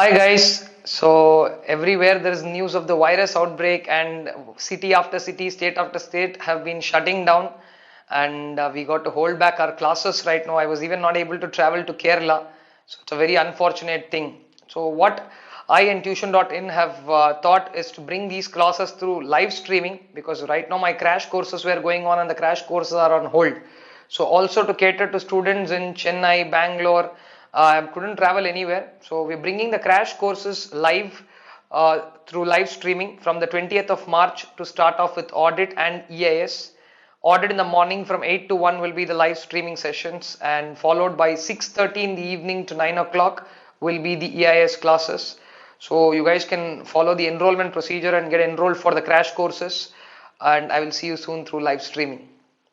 Hi guys. So everywhere there is news of the virus outbreak, and city after city, state after state have been shutting down, and we got to hold back our classes right now. I was even not able to travel to Kerala, so it's a very unfortunate thing. So what I and Tuition.in have thought is to bring these classes through live streaming, because right now my crash courses were going on and the crash courses are on hold. So also to cater to students in Chennai, Bangalore, I couldn't travel anywhere. So we're bringing the crash courses live through live streaming from the 20th of March to start off with audit and EIS. Audit in the morning from 8 to 1 will be the live streaming sessions, and followed by 6:30 in the evening to 9 o'clock will be the EIS classes. So you guys can follow the enrollment procedure and get enrolled for the crash courses, and I will see you soon through live streaming.